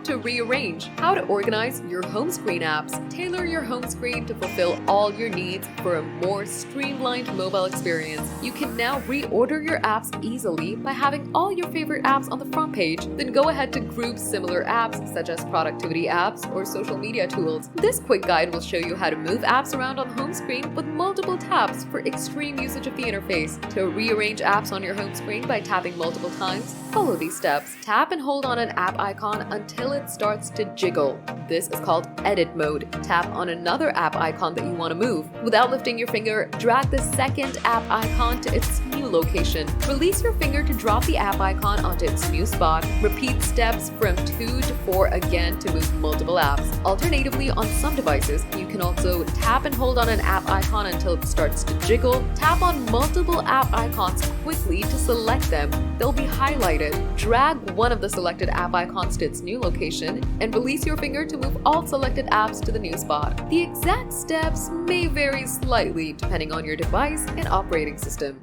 to rearrange, how to organize your home screen apps. Tailor your home screen to fulfill all your needs for a more streamlined mobile experience. You can now reorder your apps easily by having all your favorite apps on the front page, then go ahead to group similar apps such as productivity apps or social media tools. This quick guide will show you how to move apps around on the home screen with multiple taps for extreme usage of the interface. To rearrange apps on your home screen by tapping multiple times, follow these steps. Tap and hold on an app icon until it starts to jiggle. This is called edit mode. Tap on another app icon that you want to move. Without lifting your finger, drag the second app icon to its new location. Release your finger to drop the app icon onto its new spot. Repeat steps from 2 to 4 again to move multiple apps. Alternatively, on some devices, you can also tap and hold on an app icon until it starts to jiggle. Tap on multiple app icons quickly to select them. They'll be highlighted. Drag one of the selected app icons to its new location and release your finger to move all selected apps to the new spot. The exact steps may vary slightly depending on your device and operating system.